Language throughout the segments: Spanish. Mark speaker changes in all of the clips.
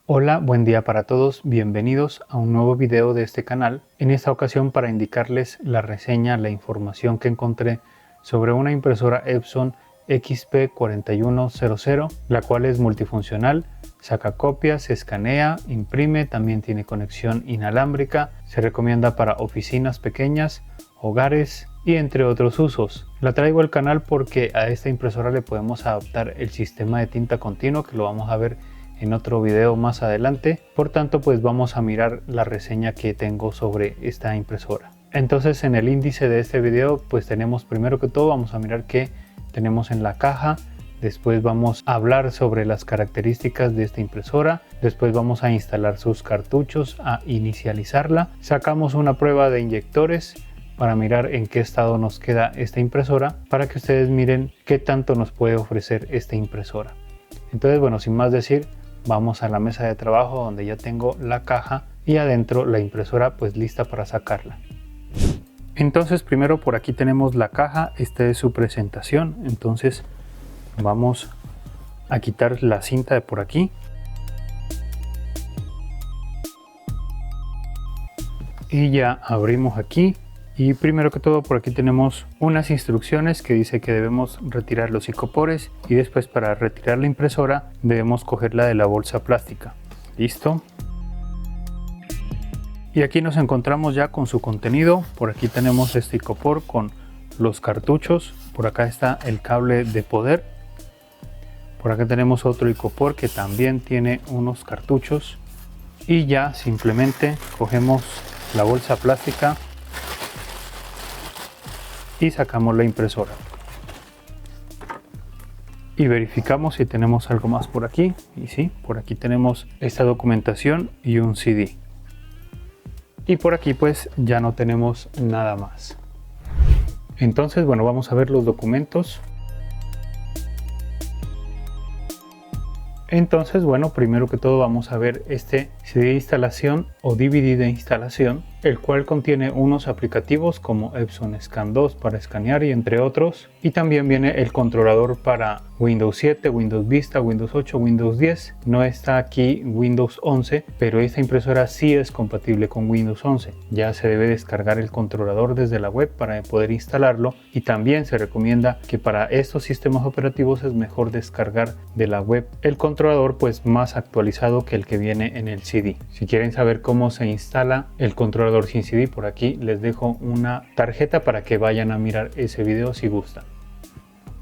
Speaker 1: Hola, buen día para todos, bienvenidos a un nuevo video de este canal. En esta ocasión para indicarles la reseña, la información que encontré sobre una impresora Epson XP4100, la cual es multifuncional, saca copias, escanea, imprime, también tiene conexión inalámbrica, se recomienda para oficinas pequeñas, hogares y entre otros usos. La traigo al canal porque a esta impresora le podemos adaptar el sistema de tinta continuo, que lo vamos a ver en otro video más adelante. Por tanto, pues vamos a mirar la reseña que tengo sobre esta impresora. Entonces, en el índice de este video pues tenemos, primero que todo, vamos a mirar qué tenemos en la caja. Después vamos a hablar sobre las características de esta impresora. Después vamos a instalar sus cartuchos, a inicializarla. Sacamos una prueba de inyectores para mirar en qué estado nos queda esta impresora, para que ustedes miren qué tanto nos puede ofrecer esta impresora. Entonces, bueno, sin más decir, vamos a la mesa de trabajo donde ya tengo la caja y adentro la impresora pues lista para sacarla. Entonces, primero por aquí tenemos la caja. Esta es su presentación. Entonces vamos a quitar la cinta de por aquí. Y ya abrimos aquí. Y primero que todo por aquí tenemos unas instrucciones que dice que debemos retirar los icopores y después, para retirar la impresora, debemos cogerla de la bolsa plástica. Listo. Y aquí nos encontramos ya con su contenido. Por aquí tenemos este icopor con los cartuchos. Por acá está el cable de poder. Por acá tenemos otro icopor que también tiene unos cartuchos. Y ya simplemente cogemos la bolsa plástica y sacamos la impresora y verificamos si tenemos algo más por aquí. Y sí, por aquí tenemos esta documentación y un CD, y por aquí pues ya no tenemos nada más. Entonces, bueno, vamos a ver los documentos. Entonces, bueno, primero que todo vamos a ver este CD de instalación o DVD de instalación, el cual contiene unos aplicativos como Epson Scan 2 para escanear y entre otros. Y también viene el controlador para Windows 7, Windows Vista, Windows 8, Windows 10. No está aquí Windows 11, pero esta impresora sí es compatible con Windows 11. Ya se debe descargar el controlador desde la web para poder instalarlo. Y también se recomienda que para estos sistemas operativos es mejor descargar de la web el controlador pues más actualizado que el que viene en el CD. Si quieren saber cómo se instala el controlador sin CD, por aquí les dejo una tarjeta para que vayan a mirar ese video si gustan.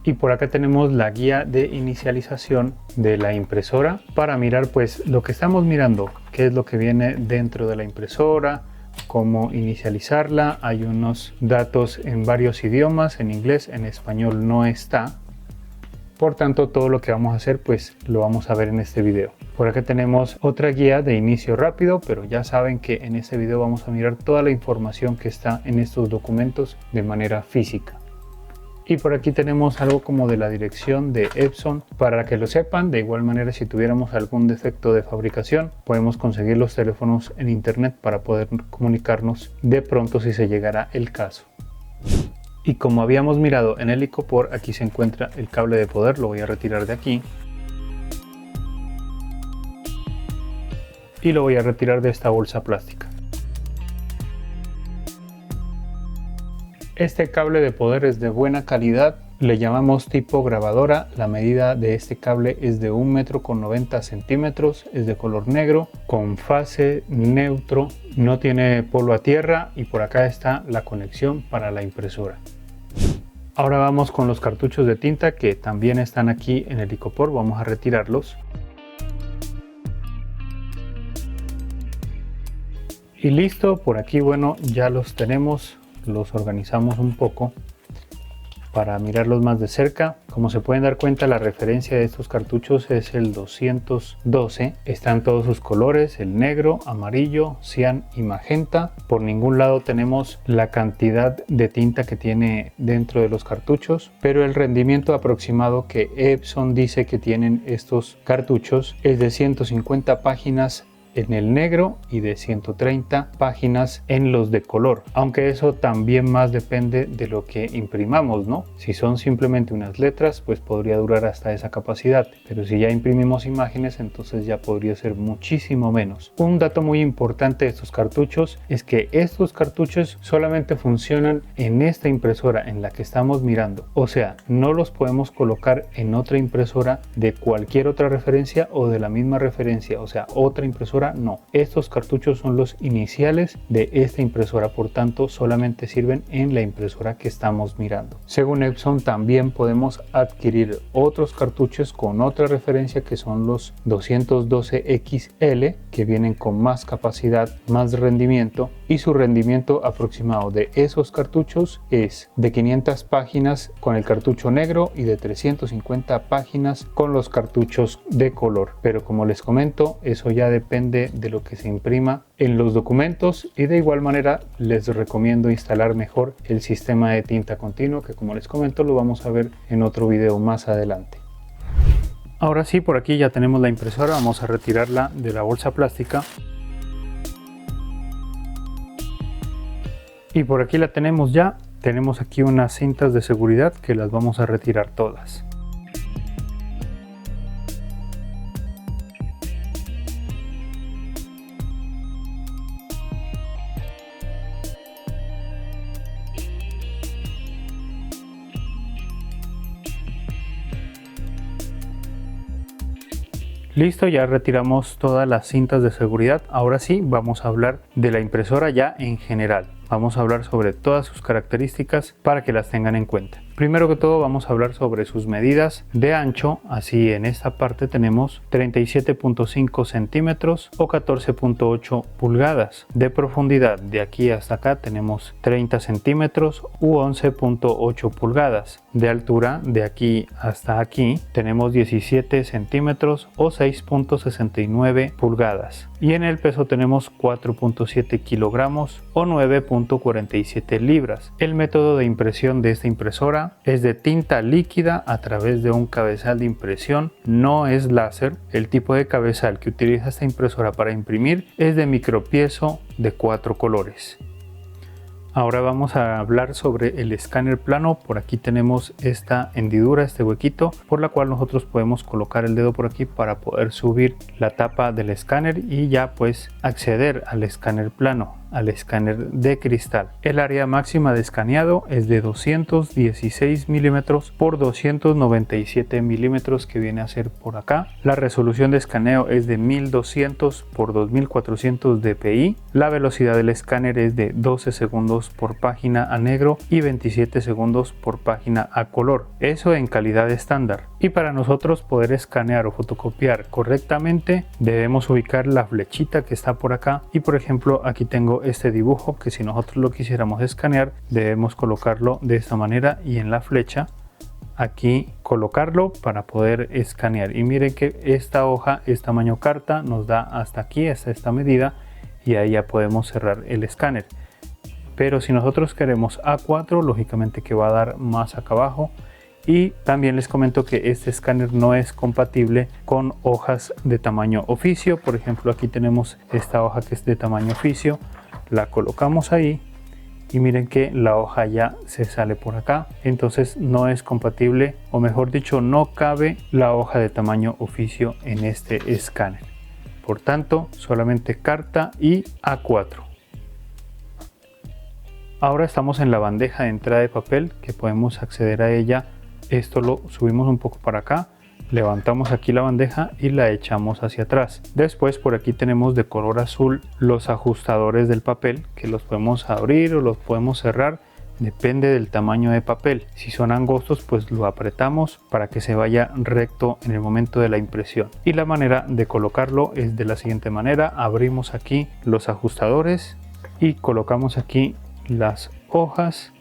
Speaker 1: Y por acá tenemos la guía de inicialización de la impresora para mirar pues lo que estamos mirando, qué es lo que viene dentro de la impresora, cómo inicializarla. Hay unos datos en varios idiomas, en inglés, en español no está. Por tanto, todo lo que vamos a hacer pues lo vamos a ver en este video. Por acá tenemos otra guía de inicio rápido, pero ya saben que en este video vamos a mirar toda la información que está en estos documentos de manera física. Y por aquí tenemos algo como de la dirección de Epson, para que lo sepan. De igual manera, si tuviéramos algún defecto de fabricación, podemos conseguir los teléfonos en internet para poder comunicarnos de pronto si se llegara el caso. Y como habíamos mirado en el icopor, aquí se encuentra el cable de poder. Lo voy a retirar de aquí y lo voy a retirar de esta bolsa plástica. Este cable de poder es de buena calidad, le llamamos tipo grabadora. La medida de este cable es de 1,90 m, es de color negro, con fase neutro, no tiene polvo a tierra, y por acá está la conexión para la impresora. Ahora vamos con los cartuchos de tinta que también están aquí en el icopor. Vamos a retirarlos. Y listo, por aquí bueno, ya los tenemos. Los organizamos un poco para mirarlos más de cerca. Como se pueden dar cuenta, la referencia de estos cartuchos es el 212. Están todos sus colores: el negro, amarillo, cian y magenta. Por ningún lado tenemos la cantidad de tinta que tiene dentro de los cartuchos, pero el rendimiento aproximado que Epson dice que tienen estos cartuchos es de 150 páginas en el negro y de 130 páginas en los de color, aunque eso también más depende de lo que imprimamos, ¿no? Si son simplemente unas letras, pues podría durar hasta esa capacidad, pero si ya imprimimos imágenes, entonces ya podría ser muchísimo menos. Un dato muy importante de estos cartuchos es que estos cartuchos solamente funcionan en esta impresora en la que estamos mirando, o sea, no los podemos colocar en otra impresora de cualquier otra referencia o de la misma referencia, o sea, otra impresora no. Estos cartuchos son los iniciales de esta impresora, por tanto solamente sirven en la impresora que estamos mirando. Según Epson, también podemos adquirir otros cartuchos con otra referencia que son los 212XL, que vienen con más capacidad, más rendimiento, y su rendimiento aproximado de esos cartuchos es de 500 páginas con el cartucho negro y de 350 páginas con los cartuchos de color. Pero como les comento, eso ya depende de lo que se imprima en los documentos, y de igual manera les recomiendo instalar mejor el sistema de tinta continua, que como les comento lo vamos a ver en otro video más adelante. Ahora sí, por aquí ya tenemos la impresora, vamos a retirarla de la bolsa plástica. Y por aquí la tenemos ya, tenemos aquí unas cintas de seguridad que las vamos a retirar todas. Listo, ya retiramos todas las cintas de seguridad. Ahora sí, vamos a hablar de la impresora ya en general. Vamos a hablar sobre todas sus características para que las tengan en cuenta. Primero que todo vamos a hablar sobre sus medidas de ancho. Así, en esta parte tenemos 37.5 centímetros o 14.8 pulgadas. De profundidad, de aquí hasta acá tenemos 30 centímetros u 11.8 pulgadas. De altura, de aquí hasta aquí tenemos 17 centímetros o 6.69 pulgadas. Y en el peso tenemos 4.7 kilogramos o 9.47 libras. El método de impresión de esta impresora es de tinta líquida a través de un cabezal de impresión, no es láser. El tipo de cabezal que utiliza esta impresora para imprimir es de micropiezo de 4 colores. Ahora vamos a hablar sobre el escáner plano. Por aquí tenemos esta hendidura, este huequito, por la cual nosotros podemos colocar el dedo por aquí para poder subir la tapa del escáner y ya pues acceder al escáner plano, al escáner de cristal. El área máxima de escaneado es de 216 milímetros por 297 milímetros, que viene a ser por acá. La resolución de escaneo es de 1200 por 2400 dpi. La velocidad del escáner es de 12 segundos por página a negro y 27 segundos por página a color. Eso en calidad estándar. Y para nosotros poder escanear o fotocopiar correctamente, debemos ubicar la flechita que está por acá. Y por ejemplo, aquí tengo este dibujo que si nosotros lo quisiéramos escanear, debemos colocarlo de esta manera y en la flecha aquí colocarlo para poder escanear. Y miren que esta hoja es tamaño carta, nos da hasta aquí, hasta esta medida, y ahí ya podemos cerrar el escáner. Pero si nosotros queremos A4, lógicamente que va a dar más acá abajo. Y también les comento que este escáner no es compatible con hojas de tamaño oficio. Por ejemplo, aquí tenemos esta hoja que es de tamaño oficio, la colocamos ahí y miren que la hoja ya se sale por acá, entonces no es compatible, o mejor dicho, no cabe la hoja de tamaño oficio en este escáner. Por tanto, solamente carta y A4. Ahora estamos en la bandeja de entrada de papel, que podemos acceder a ella. Esto lo subimos un poco para acá, levantamos aquí la bandeja y la echamos hacia atrás. Después por aquí tenemos de color azul los ajustadores del papel, que los podemos abrir o los podemos cerrar, depende del tamaño de papel. Si son angostos, pues lo apretamos para que se vaya recto en el momento de la impresión. Y la manera de colocarlo es de la siguiente manera: abrimos aquí los ajustadores y colocamos aquí las hojas,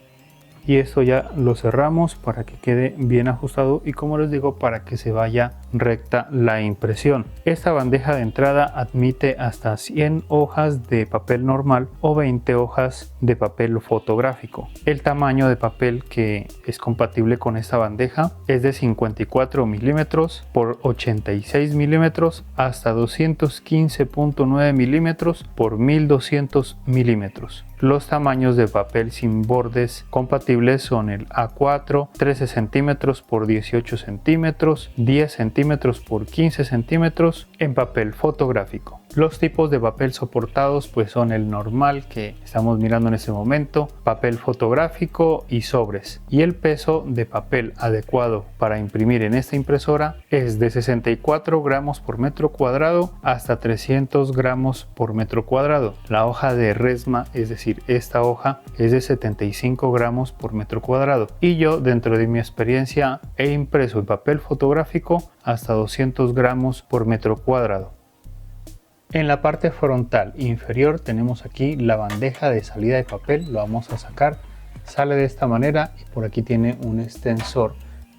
Speaker 1: y esto ya lo cerramos para que quede bien ajustado y, como les digo, para que se vaya recta la impresión. Esta bandeja de entrada admite hasta 100 hojas de papel normal o 20 hojas de papel fotográfico. El tamaño de papel que es compatible con esta bandeja es de 54 milímetros por 86 milímetros hasta 215.9 milímetros por 1200 milímetros. Los tamaños de papel sin bordes compatibles son el A4, 13 centímetros por 18 centímetros, 10 centímetros por 15 centímetros en papel fotográfico. Los tipos de papel soportados pues son el normal que estamos mirando en este momento, papel fotográfico y sobres. Y el peso de papel adecuado para imprimir en esta impresora es de 64 gramos por metro cuadrado hasta 300 gramos por metro cuadrado. La hoja de resma, es decir, esta hoja es de 75 gramos por metro cuadrado. Y yo, dentro de mi experiencia, he impreso en papel fotográfico hasta 200 gramos por metro cuadrado. En la parte frontal inferior tenemos aquí la bandeja de salida de papel. Lo vamos a sacar, sale de esta manera y por aquí tiene un extensor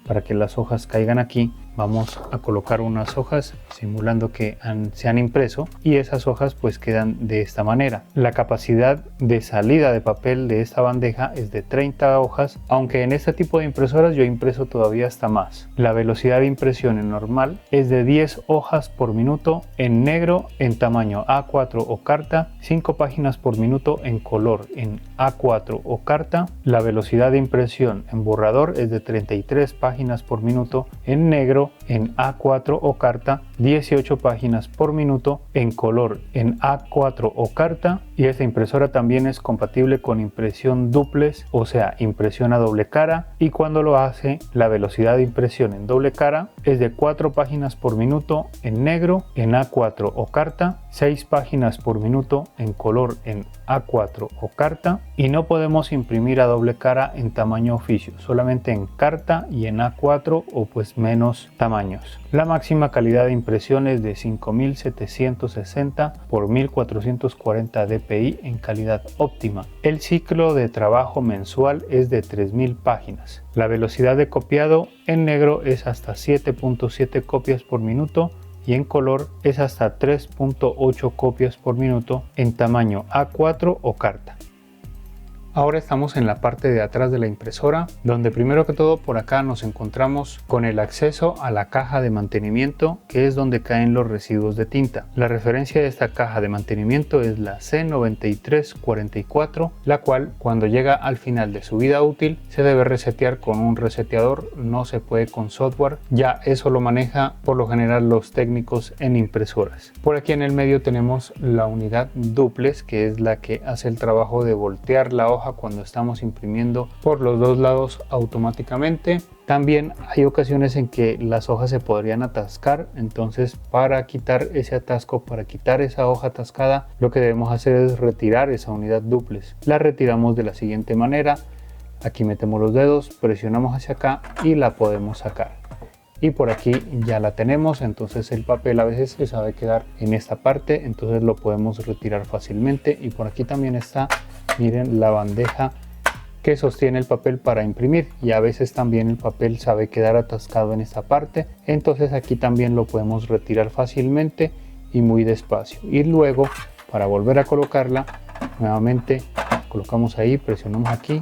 Speaker 1: para que las hojas caigan aquí. Vamos a colocar unas hojas simulando que se han impreso y esas hojas pues quedan de esta manera. La capacidad de salida de papel de esta bandeja es de 30 hojas, aunque en este tipo de impresoras yo he impreso todavía hasta más. La velocidad de impresión en normal es de 10 hojas por minuto en negro en tamaño A4 o carta, 5 páginas por minuto en color en A4 o carta. La velocidad de impresión en borrador es de 33 páginas por minuto en negro en A4 o carta, 18 páginas por minuto en color en A4 o carta. Y esta impresora también es compatible con impresión duplex, o sea, impresión a doble cara, y cuando lo hace la velocidad de impresión en doble cara es de 4 páginas por minuto en negro en A4 o carta, 6 páginas por minuto en color en A4 o carta, y no podemos imprimir a doble cara en tamaño oficio, solamente en carta y en A4 o pues menos tamaños. La máxima calidad de impresión es de 5760 por 1440 dpi en calidad óptima. El ciclo de trabajo mensual es de 3000 páginas. La velocidad de copiado en negro es hasta 7.7 copias por minuto y en color es hasta 3.8 copias por minuto en tamaño A4 o carta. Ahora estamos en la parte de atrás de la impresora, donde primero que todo por acá nos encontramos con el acceso a la caja de mantenimiento, que es donde caen los residuos de tinta. La referencia de esta caja de mantenimiento es la C9344, la cual cuando llega al final de su vida útil se debe resetear con un reseteador, no se puede con software, ya eso lo maneja por lo general los técnicos en impresoras. Por aquí en el medio tenemos la unidad duplex, que es la que hace el trabajo de voltear la hoja cuando estamos imprimiendo por los dos lados automáticamente. También hay ocasiones en que las hojas se podrían atascar, entonces para quitar ese atasco, para quitar esa hoja atascada, lo que debemos hacer es retirar esa unidad duplex. La retiramos de la siguiente manera: aquí metemos los dedos, presionamos hacia acá y la podemos sacar. Y por aquí ya la tenemos, entonces el papel a veces se sabe quedar en esta parte, entonces lo podemos retirar fácilmente. Y por aquí también está, miren, la bandeja que sostiene el papel para imprimir, y a veces también el papel sabe quedar atascado en esta parte, entonces aquí también lo podemos retirar fácilmente y muy despacio. Y luego, para volver a colocarla, nuevamente colocamos ahí, presionamos aquí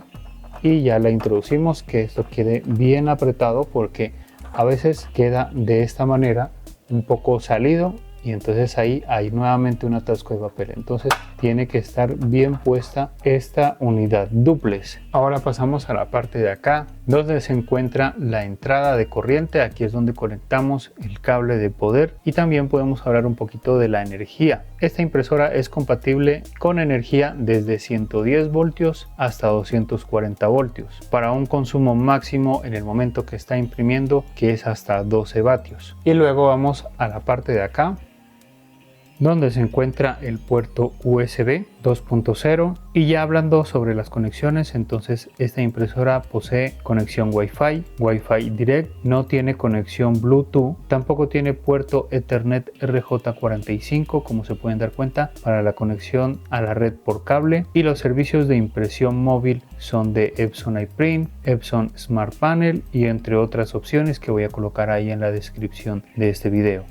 Speaker 1: y ya la introducimos, que esto quede bien apretado, porque a veces queda de esta manera un poco salido y entonces ahí hay nuevamente un atasco de papel. Entonces tiene que estar bien puesta esta unidad duplex. Ahora pasamos a la parte de acá donde se encuentra la entrada de corriente. Aquí es donde conectamos el cable de poder y también podemos hablar un poquito de la energía. Esta impresora es compatible con energía desde 110 voltios hasta 240 voltios para un consumo máximo en el momento que está imprimiendo, que es hasta 12 vatios. Y luego vamos a la parte de acá donde se encuentra el puerto USB 2.0. Y ya hablando sobre las conexiones, entonces esta impresora posee conexión Wi-Fi, Wi-Fi Direct, no tiene conexión Bluetooth, tampoco tiene puerto Ethernet RJ45, como se pueden dar cuenta, para la conexión a la red por cable. Y los servicios de impresión móvil son de Epson iPrint, Epson Smart Panel y entre otras opciones que voy a colocar ahí en la descripción de este video.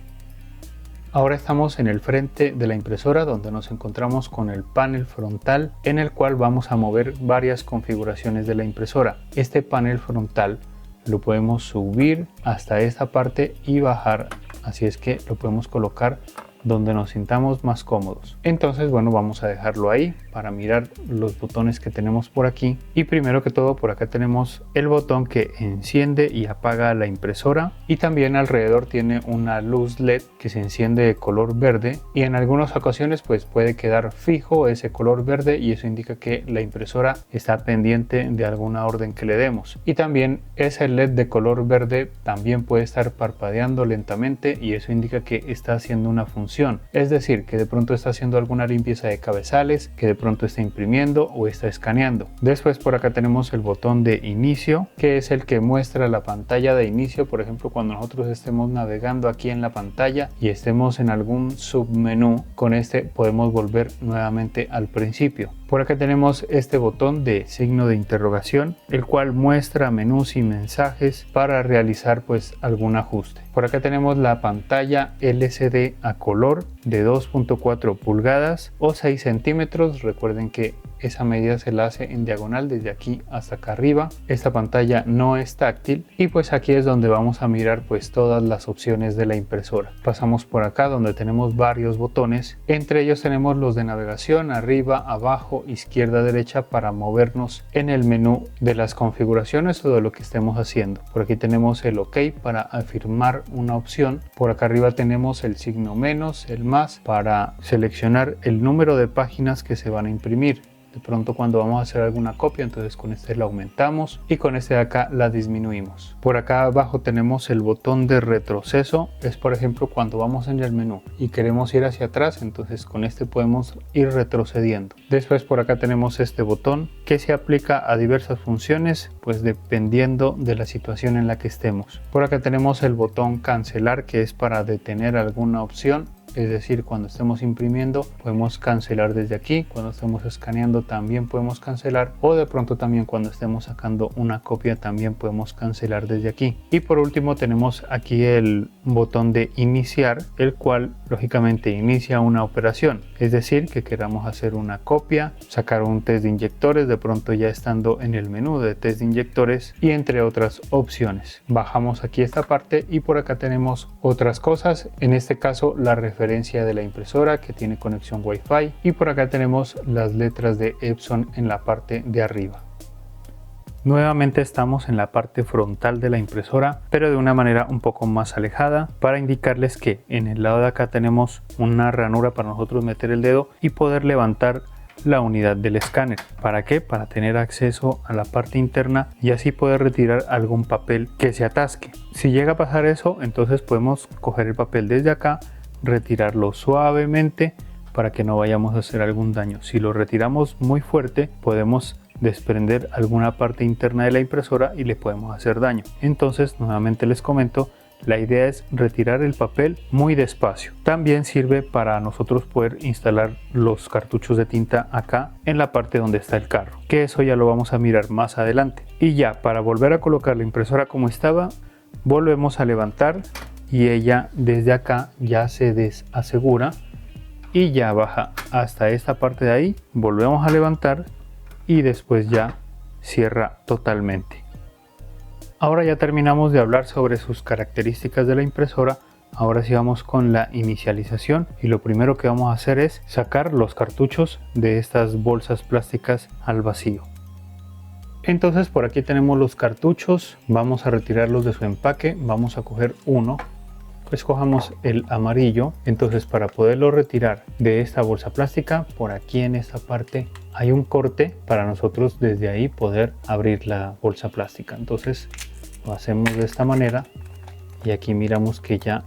Speaker 1: Ahora estamos en el frente de la impresora, donde nos encontramos con el panel frontal, en el cual vamos a mover varias configuraciones de la impresora. Este panel frontal lo podemos subir hasta esta parte y bajar, así es que lo podemos colocar donde nos sintamos más cómodos. Entonces, bueno, vamos a dejarlo ahí para mirar los botones que tenemos por aquí. Y primero que todo, por acá tenemos el botón que enciende y apaga la impresora, y también alrededor tiene una luz LED que se enciende de color verde, y en algunas ocasiones pues puede quedar fijo ese color verde, y eso indica que la impresora está pendiente de alguna orden que le demos. Y también ese LED de color verde también puede estar parpadeando lentamente, y eso indica que está haciendo una función. Es decir, que de pronto está haciendo alguna limpieza de cabezales, que de pronto está imprimiendo o está escaneando. Después por acá tenemos el botón de inicio, que es el que muestra la pantalla de inicio. Por ejemplo, cuando nosotros estemos navegando aquí en la pantalla y estemos en algún submenú, con este podemos volver nuevamente al principio. Por acá tenemos este botón de signo de interrogación, el cual muestra menús y mensajes para realizar pues algún ajuste. Por acá tenemos la pantalla LCD a color de 2.4 pulgadas o 6 centímetros. Recuerden que esa medida se la hace en diagonal desde aquí hasta acá arriba. Esta pantalla no es táctil, y pues aquí es donde vamos a mirar pues todas las opciones de la impresora. Pasamos por acá donde tenemos varios botones, entre ellos tenemos los de navegación, arriba, abajo, izquierda, derecha, para movernos en el menú de las configuraciones o de lo que estemos haciendo. Por aquí tenemos el OK para afirmar una opción. Por acá arriba tenemos el signo menos, el más, para seleccionar el número de páginas que se van a imprimir. De pronto cuando vamos a hacer alguna copia, entonces con este la aumentamos y con este de acá la disminuimos. Por acá abajo tenemos el botón de retroceso. Es por ejemplo cuando vamos en el menú y queremos ir hacia atrás, entonces con este podemos ir retrocediendo. Después por acá tenemos este botón que se aplica a diversas funciones, pues dependiendo de la situación en la que estemos. Por acá tenemos el botón cancelar, que es para detener alguna opción. Es decir, cuando estemos imprimiendo podemos cancelar desde aquí, cuando estemos escaneando también podemos cancelar, o de pronto también cuando estemos sacando una copia también podemos cancelar desde aquí. Y por último tenemos aquí el botón de iniciar, el cual lógicamente inicia una operación. Es decir, que queramos hacer una copia, sacar un test de inyectores, de pronto ya estando en el menú de test de inyectores, y entre otras opciones. Bajamos aquí esta parte y por acá tenemos otras cosas, en este caso la referencia de la impresora, que tiene conexión Wi-Fi, y por acá tenemos las letras de Epson en la parte de arriba. Nuevamente estamos en la parte frontal de la impresora, pero de una manera un poco más alejada, para indicarles que en el lado de acá tenemos una ranura para nosotros meter el dedo y poder levantar la unidad del escáner. ¿Para qué? Para tener acceso a la parte interna y así poder retirar algún papel que se atasque. Si llega a pasar eso, entonces podemos coger el papel desde acá, retirarlo suavemente para que no vayamos a hacer algún daño. Si lo retiramos muy fuerte, podemos desprender alguna parte interna de la impresora y le podemos hacer daño. Entonces, nuevamente les comento, la idea es retirar el papel muy despacio. También sirve para nosotros poder instalar los cartuchos de tinta acá en la parte donde está el carro, que eso ya lo vamos a mirar más adelante. Y ya para volver a colocar la impresora como estaba, volvemos a levantar y ella desde acá ya se desasegura y ya baja hasta esta parte de ahí. Volvemos a levantar y después ya cierra totalmente. Ahora ya terminamos de hablar sobre sus características de la impresora. Ahora sí vamos con la inicialización, y lo primero que vamos a hacer es sacar los cartuchos de estas bolsas plásticas al vacío. Entonces por aquí tenemos los cartuchos, vamos a retirarlos de su empaque. Vamos a coger uno, escojamos el amarillo. Entonces para poderlo retirar de esta bolsa plástica, por aquí en esta parte hay un corte para nosotros desde ahí poder abrir la bolsa plástica. Entonces lo hacemos de esta manera y aquí miramos que ya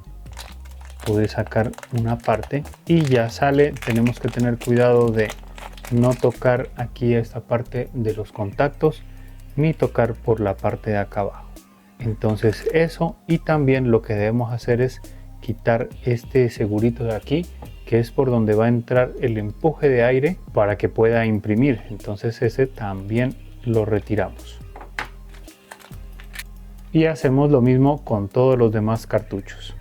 Speaker 1: poder sacar una parte y ya sale. Tenemos que tener cuidado de no tocar aquí esta parte de los contactos ni tocar por la parte de acá abajo. Entonces eso, y también lo que debemos hacer es quitar este segurito de aquí, que es por donde va a entrar el empuje de aire para que pueda imprimir. Entonces ese también lo retiramos. Y hacemos lo mismo con todos los demás cartuchos.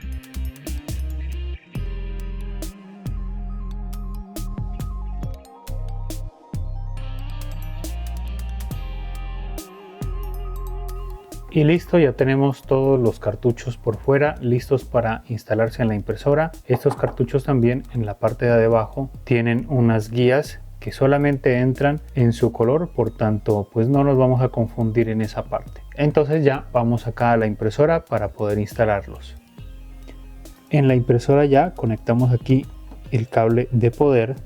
Speaker 1: Y listo, ya tenemos todos los cartuchos por fuera listos para instalarse en la impresora. Estos cartuchos también en la parte de abajo tienen unas guías que solamente entran en su color, por tanto pues no nos vamos a confundir en esa parte. Entonces ya vamos acá a la impresora para poder instalarlos. En la impresora ya conectamos aquí el cable de poder.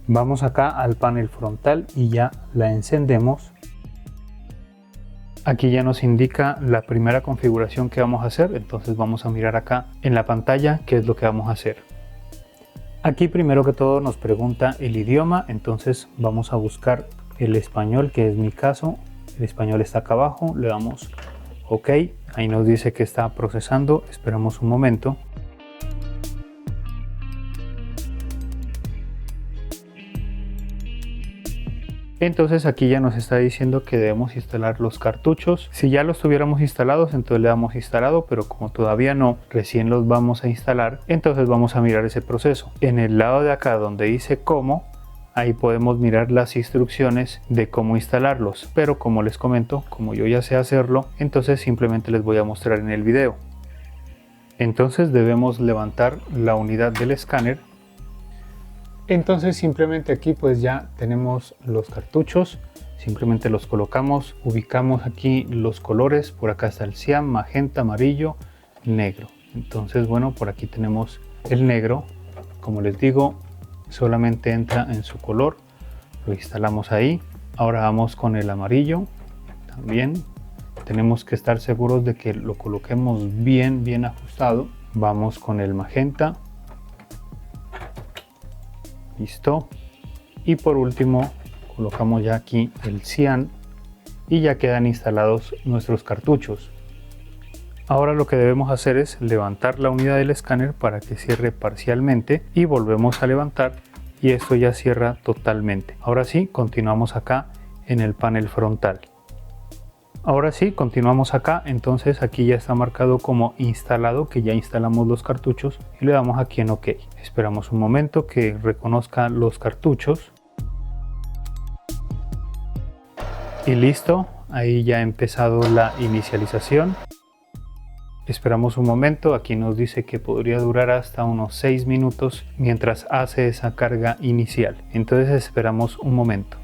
Speaker 1: Vamos acá al panel frontal y ya la encendemos. Aquí ya nos indica la primera configuración que vamos a hacer, entonces vamos a mirar acá en la pantalla qué es lo que vamos a hacer. Aquí primero que todo nos pregunta el idioma, entonces vamos a buscar el español, que es mi caso. El español está acá abajo, le damos OK, ahí nos dice que está procesando, esperamos un momento. Entonces aquí ya nos está diciendo que debemos instalar los cartuchos. Si ya los tuviéramos instalados, entonces le damos instalado, pero como todavía no, recién los vamos a instalar, entonces vamos a mirar ese proceso. En el lado de acá donde dice cómo, ahí podemos mirar las instrucciones de cómo instalarlos, pero como les comento, como yo ya sé hacerlo, entonces simplemente les voy a mostrar en el video. Entonces debemos levantar la unidad del escáner. Entonces simplemente aquí pues ya tenemos los cartuchos, simplemente los colocamos, ubicamos aquí los colores, por acá está el cian, magenta, amarillo, negro. Entonces bueno, por aquí tenemos el negro, como les digo, solamente entra en su color, lo instalamos ahí. Ahora vamos con el amarillo, también tenemos que estar seguros de que lo coloquemos bien ajustado. Vamos con el magenta. Listo, y por último colocamos ya aquí el cian y ya quedan instalados nuestros cartuchos. Ahora lo que debemos hacer es levantar la unidad del escáner para que cierre parcialmente y volvemos a levantar y esto ya cierra totalmente. Ahora sí, continuamos acá en el panel frontal. Ahora sí, continuamos acá, entonces aquí ya está marcado como instalado, que ya instalamos los cartuchos y le damos aquí en OK. Esperamos un momento que reconozca los cartuchos. Y listo, ahí ya ha empezado la inicialización. Esperamos un momento, aquí nos dice que podría durar hasta unos 6 minutos mientras hace esa carga inicial. Entonces esperamos un momento.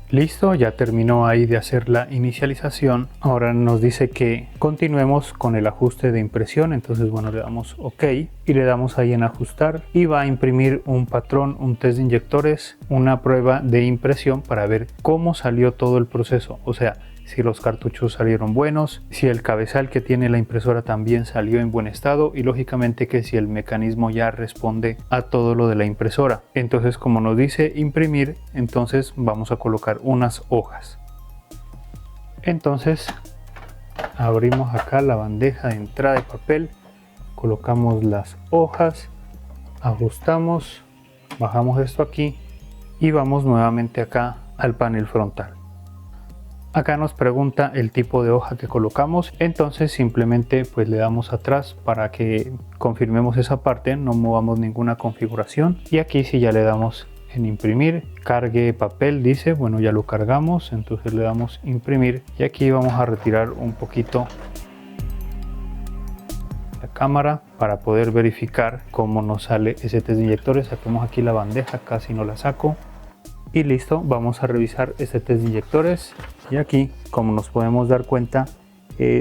Speaker 1: Listo, ya terminó ahí de hacer la inicialización. Ahora nos dice que continuemos con el ajuste de impresión. Entonces bueno, le damos OK y le damos ahí en ajustar y va a imprimir un patrón, un test de inyectores, una prueba de impresión para ver cómo salió todo el proceso. O sea, si los cartuchos salieron buenos, si el cabezal que tiene la impresora también salió en buen estado y lógicamente que si el mecanismo ya responde a todo lo de la impresora. Entonces como nos dice imprimir, entonces vamos a colocar unas hojas. Entonces abrimos acá la bandeja de entrada de papel, colocamos las hojas, ajustamos, bajamos esto aquí y vamos nuevamente acá al panel frontal. Acá nos pregunta el tipo de hoja que colocamos, entonces simplemente pues le damos atrás para que confirmemos esa parte, no movamos ninguna configuración y aquí sí ya le damos en imprimir, cargue papel dice, bueno ya lo cargamos, entonces le damos imprimir y aquí vamos a retirar un poquito la cámara para poder verificar cómo nos sale ese test de inyectores. Sacamos aquí la bandeja, casi no la saco. Y listo, vamos a revisar este test de inyectores y aquí como nos podemos dar cuenta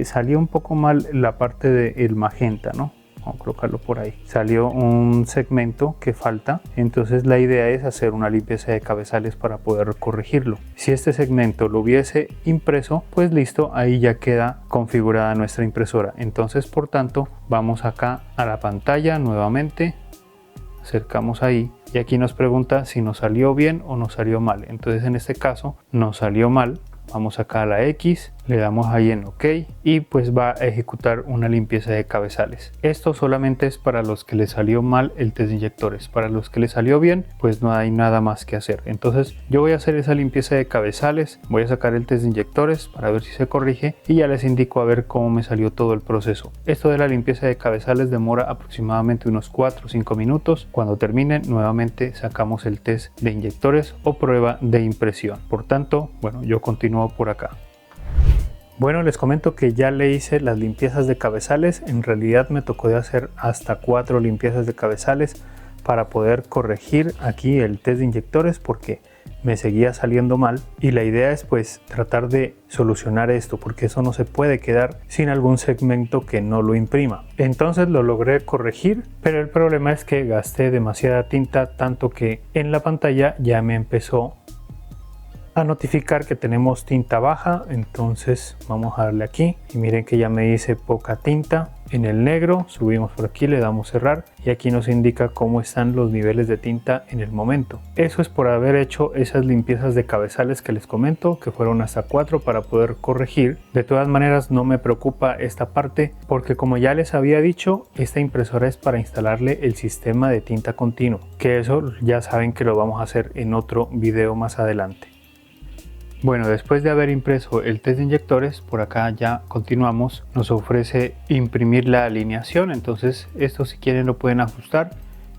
Speaker 1: salió un poco mal la parte del magenta, ¿no? vamos a colocarlo por ahí, salió un segmento que falta, entonces la idea es hacer una limpieza de cabezales para poder corregirlo. Si este segmento lo hubiese impreso, pues listo, ahí ya queda configurada nuestra impresora. Entonces por tanto vamos acá a la pantalla nuevamente, acercamos ahí y aquí nos pregunta si nos salió bien o nos salió mal. Entonces en este caso nos salió mal. Vamos acá a la X, le damos ahí en OK y pues va a ejecutar una limpieza de cabezales. Esto solamente es para los que les salió mal el test de inyectores. Para los que les salió bien, pues no hay nada más que hacer. Entonces yo voy a hacer esa limpieza de cabezales, voy a sacar el test de inyectores para ver si se corrige y ya les indico a ver cómo me salió todo el proceso. Esto de la limpieza de cabezales demora aproximadamente unos 4 o 5 minutos. Cuando termine, nuevamente sacamos el test de inyectores o prueba de impresión. Por tanto, bueno, yo continúo por acá. Bueno, les comento que ya le hice las limpiezas de cabezales. En realidad me tocó de hacer hasta 4 limpiezas de cabezales para poder corregir aquí el test de inyectores porque me seguía saliendo mal y la idea es pues tratar de solucionar esto porque eso no se puede quedar sin algún segmento que no lo imprima. Entonces lo logré corregir, pero el problema es que gasté demasiada tinta, tanto que en la pantalla ya me empezó a notificar que tenemos tinta baja. Entonces vamos a darle aquí y miren que ya me dice poca tinta en el negro. Subimos por aquí, le damos cerrar y aquí nos indica cómo están los niveles de tinta en el momento. Eso es por haber hecho esas limpiezas de cabezales que les comento, que fueron hasta 4 para poder corregir. De todas maneras no me preocupa esta parte porque, como ya les había dicho, esta impresora es para instalarle el sistema de tinta continuo, que eso ya saben que lo vamos a hacer en otro video más adelante. Bueno, después de haber impreso el test de inyectores, por acá ya continuamos. Nos ofrece imprimir la alineación, entonces esto si quieren lo pueden ajustar,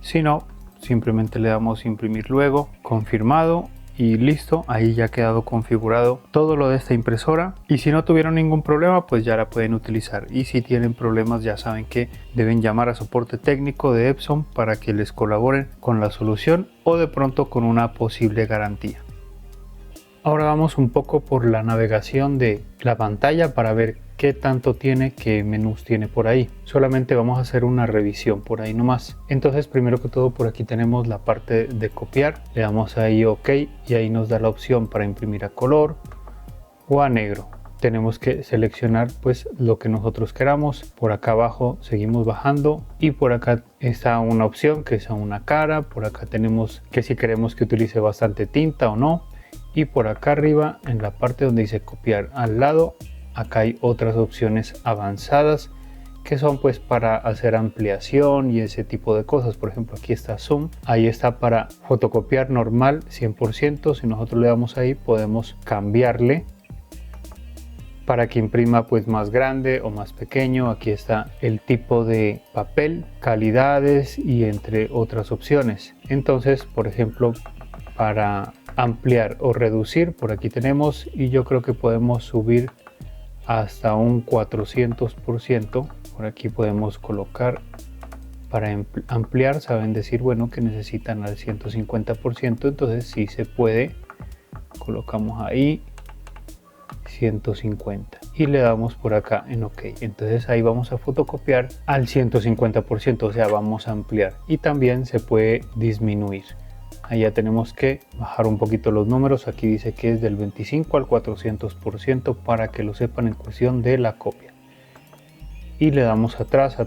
Speaker 1: si no simplemente le damos imprimir luego, confirmado y listo. Ahí ya ha quedado configurado todo lo de esta impresora y si no tuvieron ningún problema pues ya la pueden utilizar, y si tienen problemas ya saben que deben llamar a soporte técnico de Epson para que les colaboren con la solución o de pronto con una posible garantía. Ahora vamos un poco por la navegación de la pantalla para ver qué tanto tiene, qué menús tiene por ahí. Solamente vamos a hacer una revisión por ahí nomás. Entonces primero que todo por aquí tenemos la parte de copiar. Le damos ahí OK y ahí nos da la opción para imprimir a color o a negro. Tenemos que seleccionar pues lo que nosotros queramos. Por acá abajo seguimos bajando y por acá está una opción que es a una cara. Por acá tenemos que si queremos que utilice bastante tinta o no. Y por acá arriba en la parte donde dice copiar al lado, acá hay otras opciones avanzadas que son pues para hacer ampliación y ese tipo de cosas. Por ejemplo, aquí está zoom, ahí está para fotocopiar normal 100%. Si nosotros le damos ahí podemos cambiarle para que imprima pues más grande o más pequeño. Aquí está el tipo de papel, calidades y entre otras opciones. Entonces, por ejemplo, para ampliar o reducir, por aquí tenemos, y yo creo que podemos subir hasta un 400%. Por aquí podemos colocar para ampliar, saben decir bueno que necesitan al 150%, entonces sí se puede, colocamos ahí 150 y le damos por acá en OK. Entonces ahí vamos a fotocopiar al 150%, o sea vamos a ampliar, y también se puede disminuir. Ahí ya tenemos que bajar un poquito los números. Aquí dice que es del 25 al 400% para que lo sepan en cuestión de la copia. Y le damos atrás,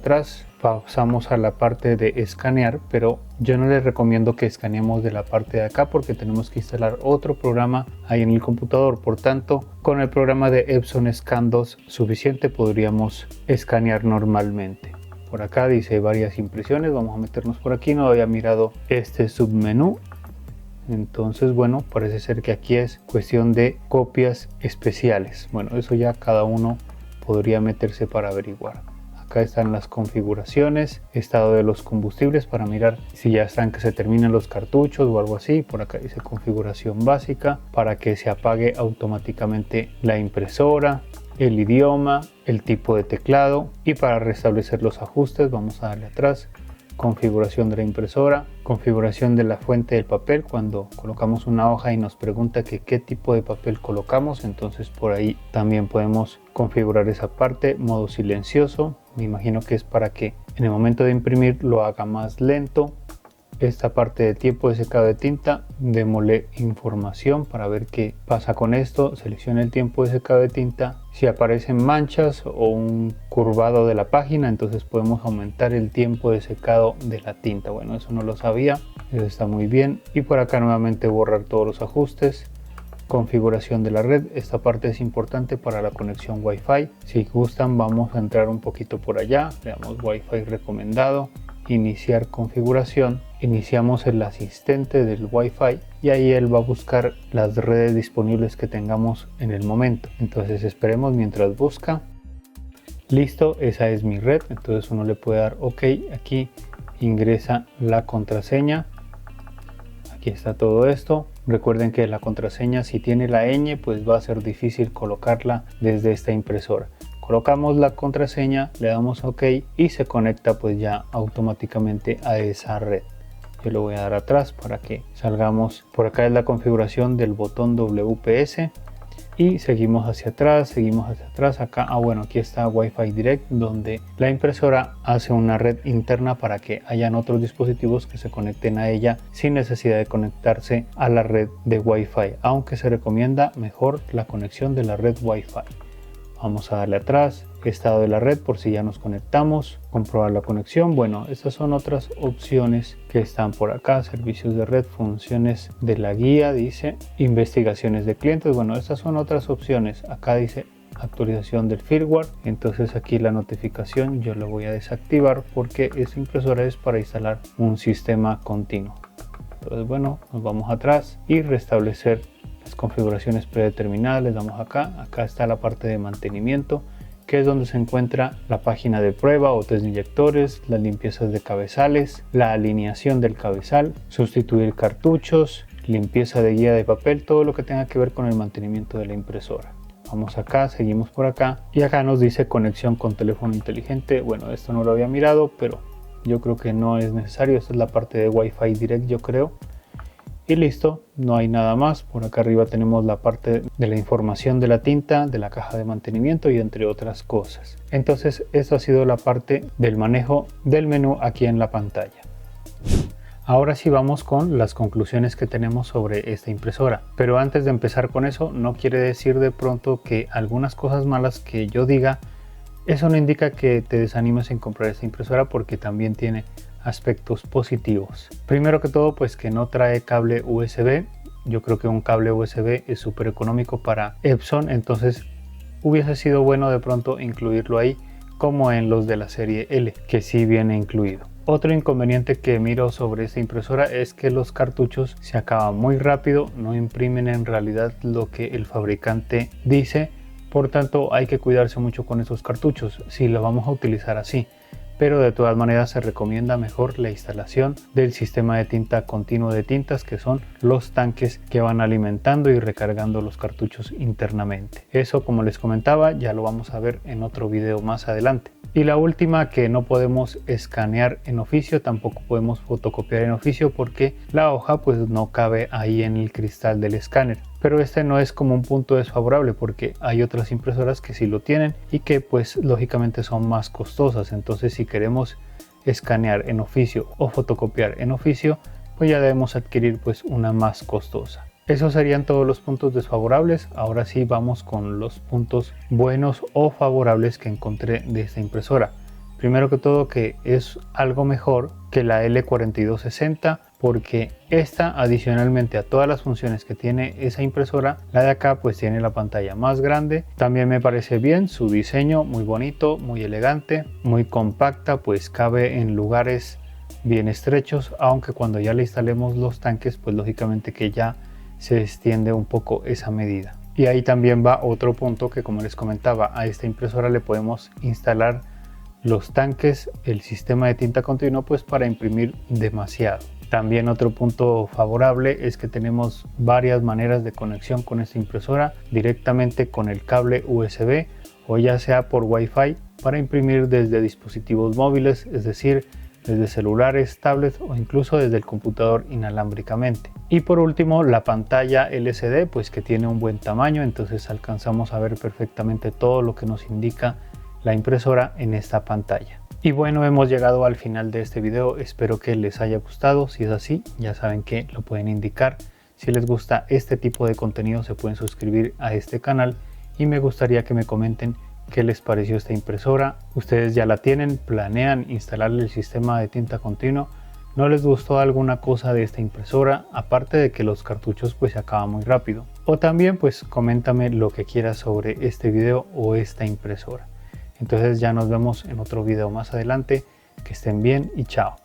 Speaker 1: pasamos a la parte de escanear, pero yo no les recomiendo que escaneemos de la parte de acá porque tenemos que instalar otro programa ahí en el computador. Por tanto, con el programa de Epson Scan 2 suficiente podríamos escanear normalmente. Por acá dice varias impresiones, vamos a meternos por aquí, no había mirado este submenú. Entonces bueno, parece ser que aquí es cuestión de copias especiales. Bueno, eso ya cada uno podría meterse para averiguar. Acá están las configuraciones, estado de los combustibles para mirar si ya están que se terminan los cartuchos o algo así. Por acá dice configuración básica para que se apague automáticamente la impresora, el idioma, el tipo de teclado, y para restablecer los ajustes vamos a darle atrás, configuración de la impresora, configuración de la fuente del papel. Cuando colocamos una hoja y nos pregunta que qué tipo de papel colocamos, entonces por ahí también podemos configurar esa parte. Modo silencioso, me imagino que es para que en el momento de imprimir lo haga más lento. Esta parte de tiempo de secado de tinta, démosle información para ver qué pasa con esto. Seleccione el tiempo de secado de tinta. Si aparecen manchas o un curvado de la página, entonces podemos aumentar el tiempo de secado de la tinta. Bueno, eso no lo sabía, eso está muy bien. Y por acá nuevamente borrar todos los ajustes. Configuración de la red, esta parte es importante para la conexión Wi-Fi. Si gustan vamos a entrar un poquito por allá, le damos Wi-Fi recomendado, iniciar configuración, iniciamos el asistente del Wi-Fi y ahí él va a buscar las redes disponibles que tengamos en el momento. Entonces esperemos mientras busca. Listo, esa es mi red, entonces uno le puede dar OK, aquí ingresa la contraseña, aquí está todo esto. Recuerden que la contraseña, si tiene la ñ, pues va a ser difícil colocarla desde esta impresora. Colocamos la contraseña, le damos OK y se conecta pues ya automáticamente a esa red. Yo le voy a dar atrás para que salgamos. Por acá es la configuración del botón WPS y seguimos hacia atrás, acá, bueno, aquí está Wi-Fi Direct, donde la impresora hace una red interna para que hayan otros dispositivos que se conecten a ella sin necesidad de conectarse a la red de Wi-Fi, aunque se recomienda mejor la conexión de la red Wi-Fi. Vamos a darle atrás, estado de la red por si ya nos conectamos, comprobar la conexión. Bueno, estas son otras opciones que están por acá, servicios de red, funciones de la guía, dice investigaciones de clientes. Bueno, estas son otras opciones. Acá dice actualización del firmware, entonces aquí la notificación yo la voy a desactivar porque esta impresora es para instalar un sistema continuo. Entonces bueno, nos vamos atrás y restablecer las configuraciones predeterminadas. Les damos acá está la parte de mantenimiento, que es donde se encuentra la página de prueba o test de inyectores, las limpiezas de cabezales, la alineación del cabezal, sustituir cartuchos, limpieza de guía de papel, todo lo que tenga que ver con el mantenimiento de la impresora. Vamos acá, seguimos por acá y acá nos dice conexión con teléfono inteligente. Bueno, esto no lo había mirado, pero yo creo que no es necesario. Esta es la parte de Wi-Fi Direct, yo creo. Y listo, no hay nada más. Por acá arriba tenemos la parte de la información de la tinta, de la caja de mantenimiento y entre otras cosas. Entonces esto ha sido la parte del manejo del menú aquí en la pantalla. Ahora sí vamos con las conclusiones que tenemos sobre esta impresora. Pero antes de empezar con eso, no quiere decir de pronto que algunas cosas malas que yo diga, eso no indica que te desanimes en comprar esta impresora, porque también tiene aspectos positivos. Primero que todo, pues que no trae cable USB. Yo creo que un cable USB es súper económico para Epson, entonces hubiese sido bueno de pronto incluirlo ahí, como en los de la serie L, que sí viene incluido. Otro inconveniente que miro sobre esta impresora es que los cartuchos se acaban muy rápido, no imprimen en realidad lo que el fabricante dice, por tanto hay que cuidarse mucho con esos cartuchos si lo vamos a utilizar así. Pero de todas maneras se recomienda mejor la instalación del sistema de tinta continuo de tintas, que son los tanques que van alimentando y recargando los cartuchos internamente. Eso, como les comentaba, ya lo vamos a ver en otro video más adelante. Y la última, que no podemos escanear en oficio, tampoco podemos fotocopiar en oficio porque la hoja pues no cabe ahí en el cristal del escáner. Pero este no es como un punto desfavorable, porque hay otras impresoras que sí lo tienen y que pues lógicamente son más costosas. Entonces si queremos escanear en oficio o fotocopiar en oficio, pues ya debemos adquirir pues una más costosa. Esos serían todos los puntos desfavorables. Ahora sí vamos con los puntos buenos o favorables que encontré de esta impresora. Primero que todo, que es algo mejor que la L4260, porque esta, adicionalmente a todas las funciones que tiene esa impresora, la de acá pues tiene la pantalla más grande. También me parece bien su diseño, muy bonito, muy elegante, muy compacta, pues cabe en lugares bien estrechos, aunque cuando ya le instalemos los tanques pues lógicamente que ya se extiende un poco esa medida. Y ahí también va otro punto, que como les comentaba, a esta impresora le podemos instalar los tanques, el sistema de tinta continuo, pues para imprimir demasiado. También otro punto favorable es que tenemos varias maneras de conexión con esta impresora, directamente con el cable USB o ya sea por Wi-Fi, para imprimir desde dispositivos móviles, es decir, desde celulares, tablets o incluso desde el computador inalámbricamente. Y por último, la pantalla LCD, pues que tiene un buen tamaño, entonces alcanzamos a ver perfectamente todo lo que nos indica la impresora en esta pantalla. Y bueno, hemos llegado al final de este video, espero que les haya gustado. Si es así, ya saben que lo pueden indicar. Si les gusta este tipo de contenido se pueden suscribir a este canal y me gustaría que me comenten qué les pareció esta impresora. Ustedes ya la tienen, planean instalarle el sistema de tinta continua, no les gustó alguna cosa de esta impresora, aparte de que los cartuchos pues se acaban muy rápido. O también pues coméntame lo que quieras sobre este video o esta impresora. Entonces ya nos vemos en otro video más adelante, que estén bien y chao.